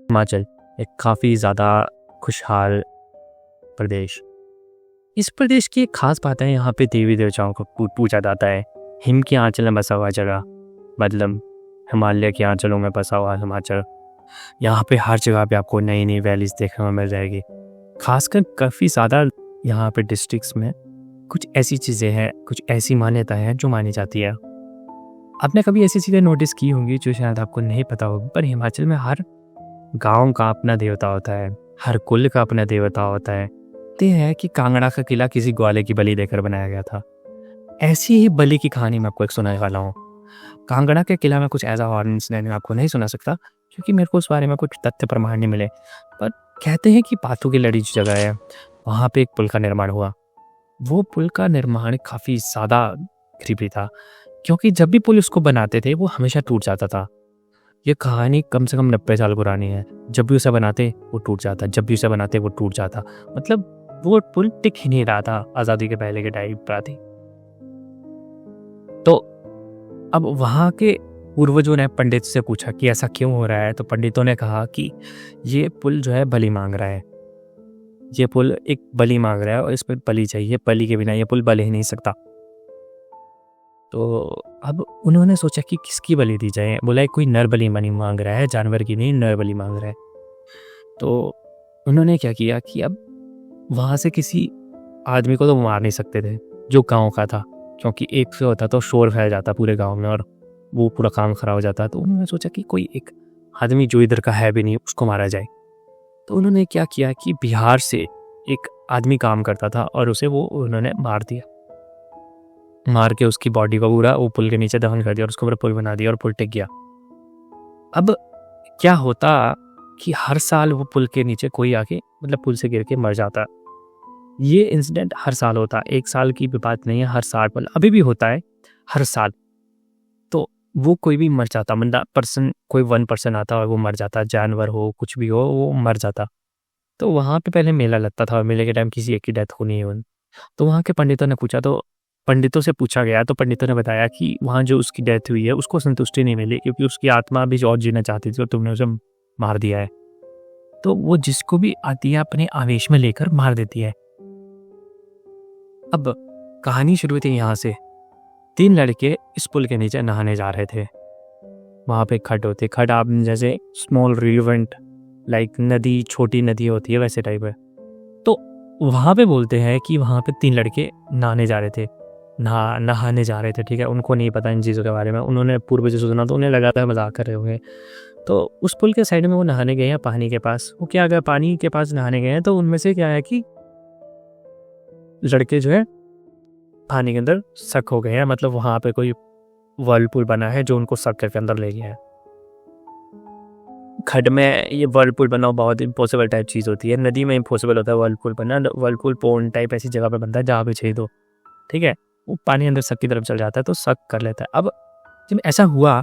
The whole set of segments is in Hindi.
हिमाचल एक काफ़ी ज़्यादा खुशहाल प्रदेश। इस प्रदेश की एक ख़ास बात है, यहाँ पे देवी देवताओं को पूजा जाता है। हिम के आंचल में बसा हुआ जगह, मतलब हिमालय के आंचलों में बसा हुआ हिमाचल। यहाँ पे हर जगह पे आपको नई नई वैलीज देखने को मिल जाएगी। खासकर काफ़ी ज़्यादा यहाँ पे डिस्ट्रिक्ट्स में कुछ ऐसी चीज़ें हैं, कुछ ऐसी मान्यताएं हैं जो मानी जाती है। आपने कभी ऐसी चीज़ें नोटिस की होंगी जो शायद आपको नहीं पता होगी, पर हिमाचल में हर गांव का अपना देवता होता है, हर कुल का अपना देवता होता है। ते है कि कांगड़ा का किला किसी ग्वाले की बलि देकर बनाया गया था। ऐसी ही बलि की कहानी मैं आपको एक सुनाने वाला हूँ। कांगड़ा के किला में कुछ ऐसा और इंसिडेंट मैं आपको नहीं सुना सकता क्योंकि मेरे को उस बारे में कुछ तथ्य प्रमाण नहीं मिले, पर कहते हैं कि पाथू की लड़ी जो जगह है वहाँ पे एक पुल का निर्माण हुआ। वो पुल का निर्माण काफ़ी ज़्यादा गरीबी था क्योंकि जब भी पुल उसको बनाते थे वो हमेशा टूट जाता था। ये कहानी कम से कम 90 साल पुरानी है। जब भी उसे बनाते वो टूट जाता, जब भी उसे बनाते वो टूट जाता, मतलब वो पुल टिक ही नहीं रहा था आज़ादी के पहले के टाइम पर थी। तो अब वहाँ के पूर्वजों ने पंडित से पूछा कि ऐसा क्यों हो रहा है, तो पंडितों ने कहा कि ये पुल जो है बलि मांग रहा है, ये पुल एक बलि मांग रहा है और इस पर बलि चाहिए, बलि के बिना ये पुल बल ही नहीं सकता। तो अब उन्होंने सोचा कि किसकी बलि दी जाए। बोला कोई नर बलि मांग रहा है, जानवर की नहीं, नर बलि मांग रहा है। तो उन्होंने क्या किया कि अब वहाँ से किसी आदमी को तो मार नहीं सकते थे जो गांव का था, क्योंकि एक से होता तो शोर फैल जाता पूरे गांव में और वो पूरा काम खराब हो जाता। तो उन्होंने सोचा कि कोई एक आदमी जो इधर का है भी नहीं उसको मारा जाए। तो उन्होंने क्या किया कि बिहार से एक आदमी काम करता था और उसे वो उन्होंने मार दिया, मार के उसकी बॉडी को पूरा वो पुल के नीचे दफन कर दिया और उसको पूरा पुल बना दिया और पुल टिक गया। अब क्या होता कि हर साल वो पुल के नीचे कोई आके मतलब पुल से गिर के मर जाता। ये इंसिडेंट हर साल होता, एक साल की भी बात नहीं है, हर साल मतलब अभी भी होता है हर साल। तो वो कोई भी मर जाता, मतलब पर्सन कोई 1% आता और वो मर जाता, जानवर हो कुछ भी हो वो मर जाता। तो वहाँ पे पहले मेला लगता था और मेले के टाइम किसी एक की डेथ होनी है। तो वहाँ के पंडितों ने पूछा, तो पंडितों से पूछा गया तो पंडितों ने बताया कि वहाँ जो उसकी डेथ हुई है उसको संतुष्टि नहीं मिली क्योंकि उसकी आत्मा भी और जीना चाहती थी और तुमने उसे मार दिया है। तो वो जिसको भी आती है अपने आवेश में लेकर मार देती है। अब कहानी शुरू हुई थी यहाँ से। 3 लड़के इस पुल के नीचे नहाने जा रहे थे। वहाँ पे खड्ड होते, खड्ड आप जैसे स्मॉल रिवेंट लाइक नदी, छोटी नदी होती है वैसे टाइप है। तो वहाँ पे बोलते हैं कि वहाँ पे 3 लड़के नहाने जा रहे थे, नहाने जा रहे थे, ठीक है। उनको नहीं पता इन चीज़ों के बारे में, उन्होंने पूर्वज से सुना तो उन्हें लगा था मजाक कर रहे होंगे। तो उस पुल के साइड में वो नहाने गए हैं पानी के पास। वो क्या गया, पानी के पास नहाने गए हैं। तो उनमें से क्या है कि लड़के जो है पानी के अंदर सक हो गए हैं, मतलब वहाँ पे कोई वर्लपूल बना है जो उनको सक करके अंदर ले गया है। खड्ड में ये वर्लपूल बनना बहुत इम्पॉसिबल टाइप चीज़ होती है। नदी में इम्पॉसिबल होता है वर्लपूल बनना। वर्लपूल पोन टाइप ऐसी जगह पे बनता है जहाँ पे चाहिए तो, ठीक है। वो पानी अंदर सक की तरफ चल जाता है तो सक कर लेता है। अब जब ऐसा हुआ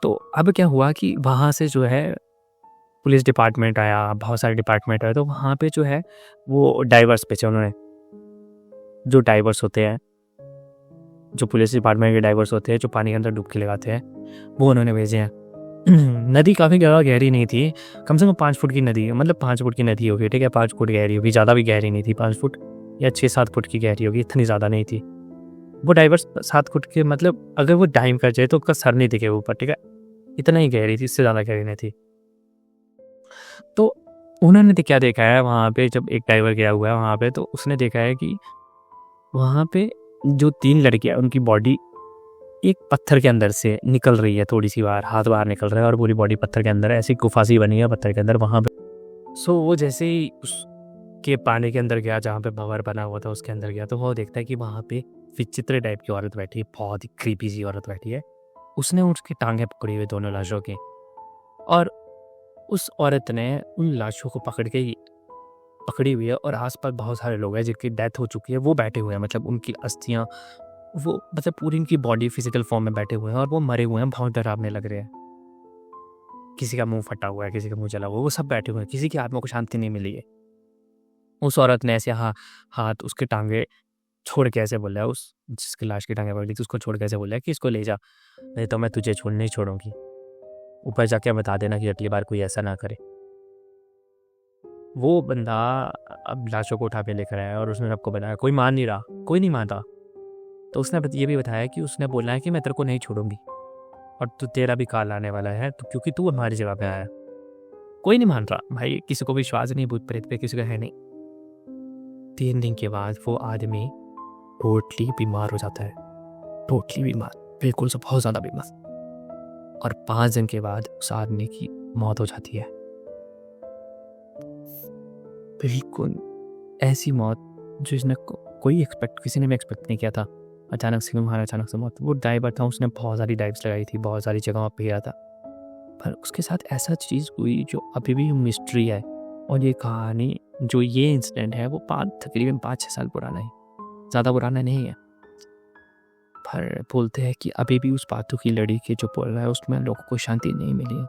तो अब क्या हुआ कि वहाँ से जो है पुलिस डिपार्टमेंट आया, बहुत सारे डिपार्टमेंट आए। तो वहाँ पे जो है वो डाइवर्स भेजे उन्होंने, जो डाइवर्स होते हैं, जो पुलिस डिपार्टमेंट के डाइवर्स होते हैं जो पानी के अंदर डुबकी लगाते हैं, वो उन्होंने भेजे हैं। नदी काफ़ी गहरी नहीं थी, कम से कम 5 फुट की नदी, मतलब 5 फुट की नदी होगी, ठीक है। 5 फुट गहरी होगी, ज़्यादा भी गहरी नहीं थी, 5 फुट या 6-7 फुट की गहरी होगी, इतनी ज़्यादा नहीं थी। वो डाइवर्स 7 फुट के, मतलब अगर वो डाइव कर जाए तो उसका सर नहीं दिखे ऊपर, ठीक है। इतना ही गहरी थी, इससे ज़्यादा गहरी नहीं थी। तो उन्होंने क्या देखा है वहाँ पे, जब एक डाइवर गया हुआ है वहाँ पे, तो उसने देखा है कि वहाँ पे जो 3 लड़कियाँ उनकी बॉडी एक पत्थर के अंदर से निकल रही है, थोड़ी सी बाहर, हाथ बाहर निकल रहा है और पूरी बॉडी पत्थर के अंदर है। ऐसी गुफा सी बनी है पत्थर के अंदर वहाँ पे। सो वो जैसे ही उसके पानी के अंदर गया, जहाँ पे भंवर बना हुआ था उसके अंदर गया, तो वो देखता है कि वहाँ पे विचित्र टाइप की औरत बैठी है, बहुत ही क्रीपी सी औरत बैठी है। उसने उसकी टांगें पकड़ी हुई, दोनों लाशों की, और उस औरत ने उन लाशों को पकड़ी हुई है और आसपास बहुत सारे लोग हैं जिनकी डेथ हो चुकी है, वो बैठे हुए हैं, मतलब उनकी अस्थियाँ, वो मतलब पूरी इनकी बॉडी फिजिकल फॉर्म में बैठे हुए हैं और वो मरे हुए हैं, बहुत डरावने लग रहे हैं। किसी का मुंह फटा हुआ है, किसी का मुंह जला हुआ है, वो सब बैठे हुए हैं, किसी की आत्मा को शांति नहीं मिली है। उस औरत ने ऐसे हाथ उसके टांगे छोड़ के ऐसे बोला है, उस जिसकी लाश की टांगे पकड़ी थी उसको छोड़ के ऐसे बोला है कि इसको ले जा, नहीं तो मैं तुझे नहीं छोड़ूंगी। ऊपर जाके बता देना कि अगली बार कोई ऐसा ना करे। वो बंदा अब लाशों को उठा के लेकर आया और उसने सबको बताया, कोई मान नहीं रहा, कोई नहीं मानता। तो उसने ये भी बताया कि उसने बोला है कि मैं तेरे को नहीं छोड़ूंगी और तू तेरा भी काल आने वाला है, तो क्योंकि तू हमारी जगह पे आया। कोई नहीं मान रहा भाई, किसी को विश्वास नहीं भूत प्रेत पे, किसी का है नहीं। 3 दिन के बाद वो आदमी टोटली बीमार हो जाता है, टोटली बीमार, बिल्कुल से बहुत ज़्यादा बीमार। और 5 दिन के बाद उस आदमी की मौत हो जाती है। बिल्कुल ऐसी मौत जो इसने किसी ने भी एक्सपेक्ट नहीं किया था। अचानक से हमारा अचानक से मौत। वो डाइवर था, उसने बहुत सारी डाइव्स लगाई थी, बहुत सारी जगहों पे गया था, पर उसके साथ ऐसा चीज़ हुई जो अभी भी मिस्ट्री है। और ये कहानी, जो ये इंसिडेंट है, वो तकरीबन 5-6 साल पुराना है, ज़्यादा पुराना नहीं है। पर बोलते हैं कि अभी भी उस पातू की लड़ी के जो बोल रहा है उसमें लोगों को शांति नहीं मिली है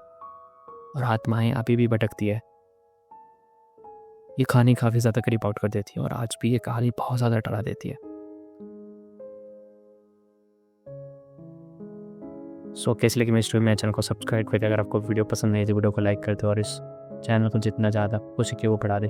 और आत्माएं अभी भी भटकती है। ये कहानी काफ़ी ज़्यादा करीब आउट कर देती है और आज भी ये कहानी बहुत ज़्यादा डरा देती है। सो कैसे लगी मेरी स्टोरी? मेरे चैनल को सब्सक्राइब करके, अगर आपको वीडियो पसंद नहीं है तो वीडियो को लाइक कर दो और इस चैनल को जितना ज़्यादा हो सके वो बढ़ा दे।